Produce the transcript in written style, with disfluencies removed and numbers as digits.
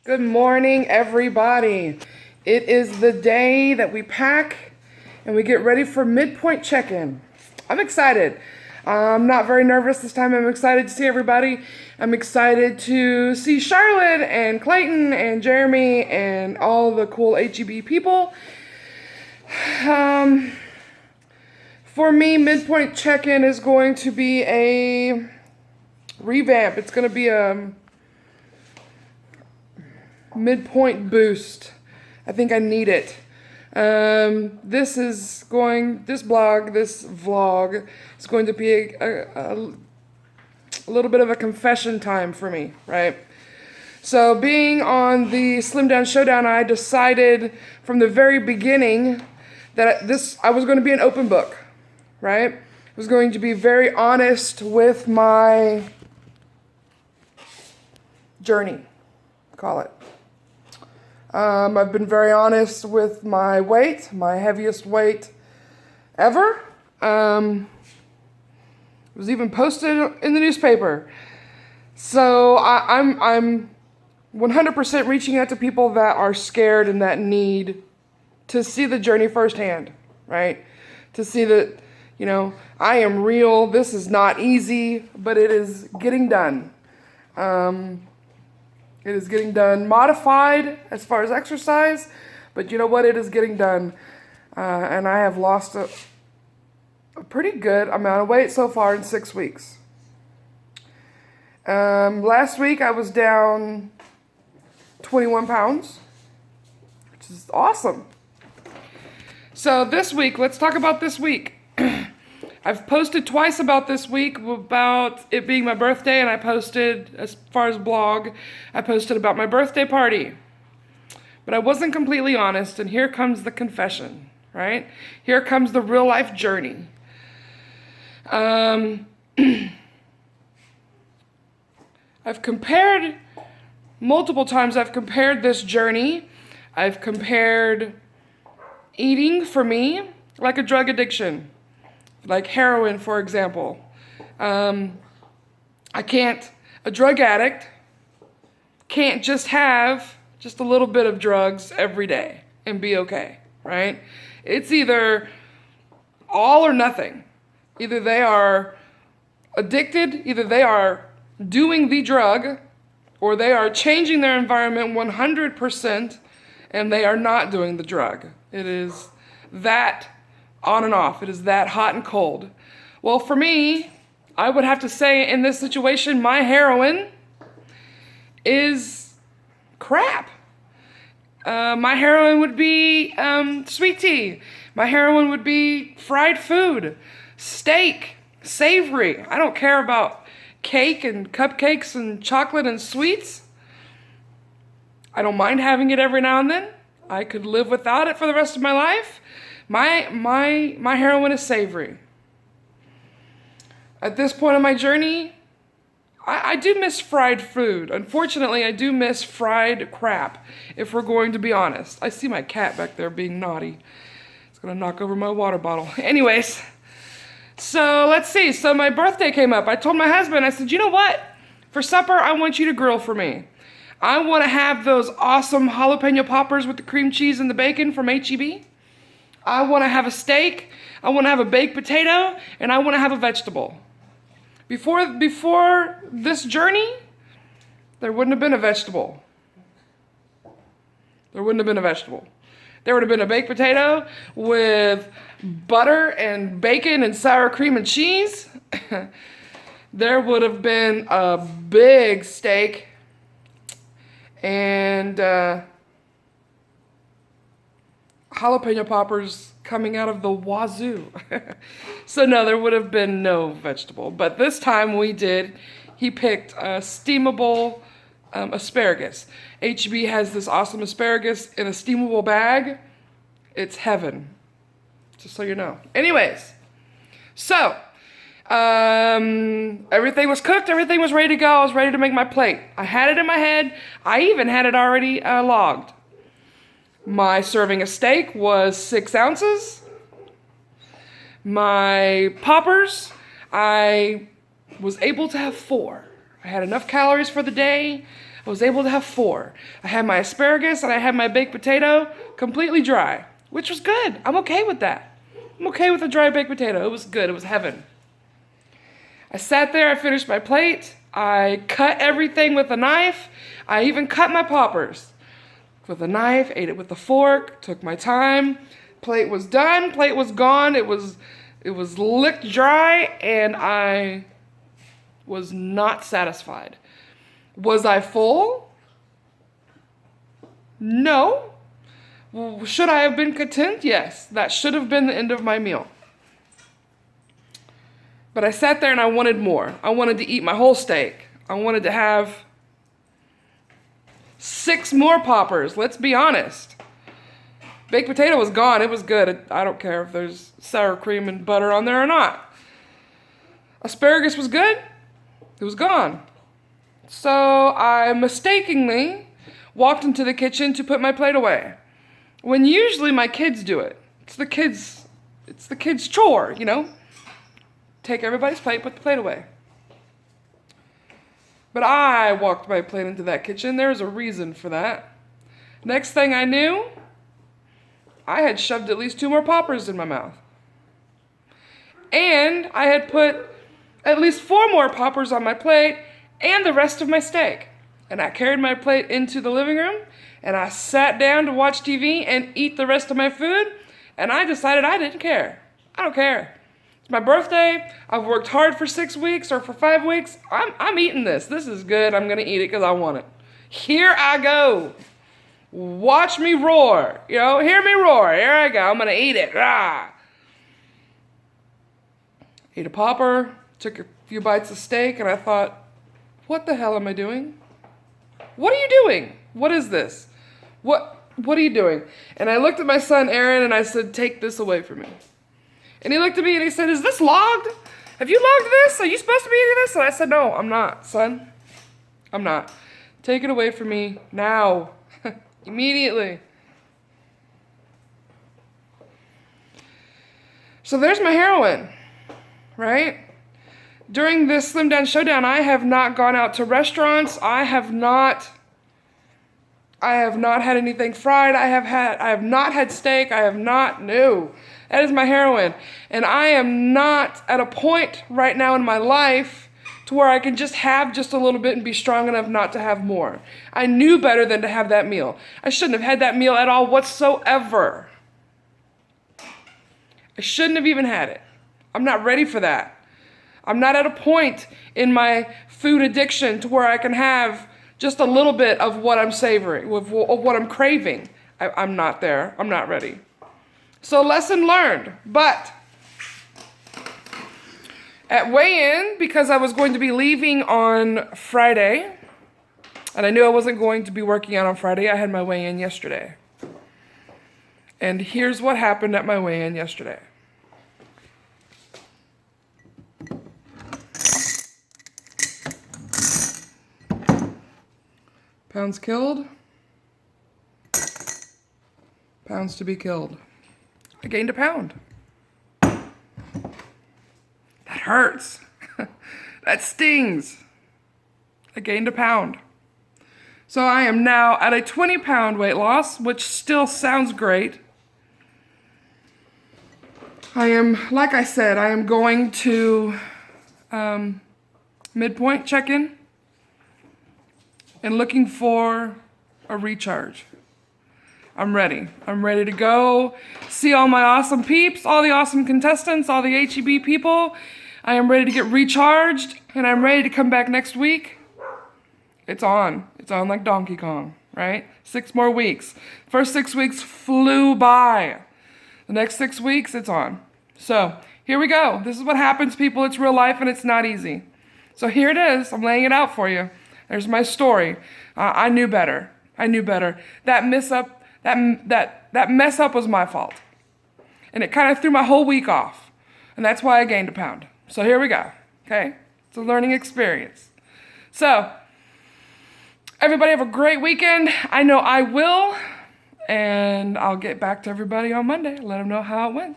Good morning, everybody. It is the day that we pack and we get ready for midpoint check-in. I'm excited. I'm not very nervous this time. I'm excited to see everybody. I'm excited to see Charlotte and Clayton and Jeremy and all the cool HEB people. For me, midpoint check-in is going to be a revamp. It's going to be a midpoint boost. I think I need it. This vlog is going to be a little bit of a confession time for me, right? So being on the Slim Down Showdown, I decided from the very beginning that I was going to be an open book, right? I was going to be very honest with my journey, call it. I've been very honest with my weight, my heaviest weight ever. It was even posted in the newspaper. So I'm 100% reaching out to people that are scared and that need to see the journey firsthand, right? To see that, I am real. This is not easy, but it is getting done. It is getting done, modified as far as exercise, but you know what? It is getting done. And I have lost a pretty good amount of weight so far in 6 weeks. Last week I was down 21 pounds, which is awesome. So this week, let's talk about this week. I've posted twice about this week, about it being my birthday, and I posted, as far as blog, I posted about my birthday party. But I wasn't completely honest, and here comes the confession, right? Here comes the real life journey. I've compared, multiple times I've compared this journey. I've compared eating for me like a drug addiction. Like heroin, for example. A drug addict can't just have just a little bit of drugs every day and be okay, right? It's either all or nothing. Either they are addicted, either they are doing the drug, or they are changing their environment 100% and they are not doing the drug. It is that on and off. It is that hot and cold. Well, for me, I would have to say in this situation, my heroin is crap. My heroin would be sweet tea. My heroin would be fried food, steak, savory. I don't care about cake and cupcakes and chocolate and sweets. I don't mind having it every now and then. I could live without it for the rest of my life. My heroin is savory. At this point in my journey, I do miss fried food. Unfortunately, I do miss fried crap, if we're going to be honest. I see my cat back there being naughty. It's gonna knock over my water bottle. Anyways, so let's see. So my birthday came up. I told my husband, I said, you know what? For supper, I want you to grill for me. I want to have those awesome jalapeno poppers with the cream cheese and the bacon from HEB. I want to have a steak, I want to have a baked potato, and I want to have a vegetable. Before this journey, there wouldn't have been a vegetable. There wouldn't have been a vegetable. There would have been a baked potato with butter and bacon and sour cream and cheese. There would have been a big steak and jalapeno poppers coming out of the wazoo. So no, there would have been no vegetable. But this time he picked steamable asparagus. HEB has this awesome asparagus in a steamable bag. It's heaven, just so you know. Anyways, so everything was cooked, everything was ready to go. I was ready to make my plate. I had it in my head. I even had it already logged. My serving of steak was 6 ounces. My poppers, I was able to have 4. I had enough calories for the day. I was able to have 4. I had my asparagus and I had my baked potato completely dry, which was good. I'm okay with that. I'm okay with a dry baked potato. It was good. It was heaven. I sat there, I finished my plate. I cut everything with a knife. I even cut my poppers with a knife, ate it with a fork, took my time. Plate was done, plate was gone. It was licked dry, and I was not satisfied. Was I full? No. Should I have been content? Yes. That should have been the end of my meal. But I sat there and I wanted more. I wanted to eat my whole steak. I wanted to have 6 more poppers, let's be honest. Baked potato was gone. It was good. I don't care if there's sour cream and butter on there or not. Asparagus was good. It was gone. So I mistakenly walked into the kitchen to put my plate away, when usually my kids do it. It's the kids' chore, you know? Take everybody's plate, put the plate away. But I walked my plate into that kitchen. There's a reason for that. Next thing I knew, I had shoved at least 2 more poppers in my mouth. And I had put at least 4 more poppers on my plate and the rest of my steak. And I carried my plate into the living room, and I sat down to watch TV and eat the rest of my food, and I decided I didn't care. I don't care. It's my birthday. I've worked hard for 6 weeks or for 5 weeks. I'm eating this. This is good. I'm going to eat it because I want it. Here I go. Watch me roar. You know, hear me roar. Here I go. I'm going to eat it. Rah. Ate a popper, took a few bites of steak, and I thought, what the hell am I doing? What are you doing? What is this? What are you doing? And I looked at my son, Aaron, and I said, take this away from me. And he looked at me and he said, is this logged? Have you logged this? Are you supposed to be eating this? And I said, no, I'm not, son. I'm not. Take it away from me now. Immediately. So there's my heroin, right? During this Slim Down Showdown, I have not gone out to restaurants. I have not had anything fried. I have not had steak. No. That is my heroin. And I am not at a point right now in my life to where I can just have just a little bit and be strong enough not to have more. I knew better than to have that meal. I shouldn't have had that meal at all whatsoever. I shouldn't have even had it. I'm not ready for that. I'm not at a point in my food addiction to where I can have just a little bit of what I'm savoring, of what I'm craving. I'm not there. I'm not ready. So lesson learned. But at weigh-in, because I was going to be leaving on Friday, and I knew I wasn't going to be working out on Friday, I had my weigh-in yesterday. And here's what happened at my weigh-in yesterday. Pounds killed. Pounds to be killed. I gained a pound. That hurts. That stings. I gained a pound. So I am now at a 20-pound weight loss, which still sounds great. Like I said, I am going to midpoint check-in and looking for a recharge. I'm ready. I'm ready to go see all my awesome peeps, all the awesome contestants, all the HEB people. I am ready to get recharged, and I'm ready to come back next week. It's on. It's on like Donkey Kong, right? 6 more weeks. First 6 weeks flew by. The next 6 weeks, it's on. So here we go. This is what happens, people. It's real life, and it's not easy. So here it is. I'm laying it out for you. There's my story. I knew better. I knew better. That mess up was my fault. And it kind of threw my whole week off. And that's why I gained a pound. So here we go. Okay? It's a learning experience. So, everybody have a great weekend. I know I will. And I'll get back to everybody on Monday. Let them know how it went.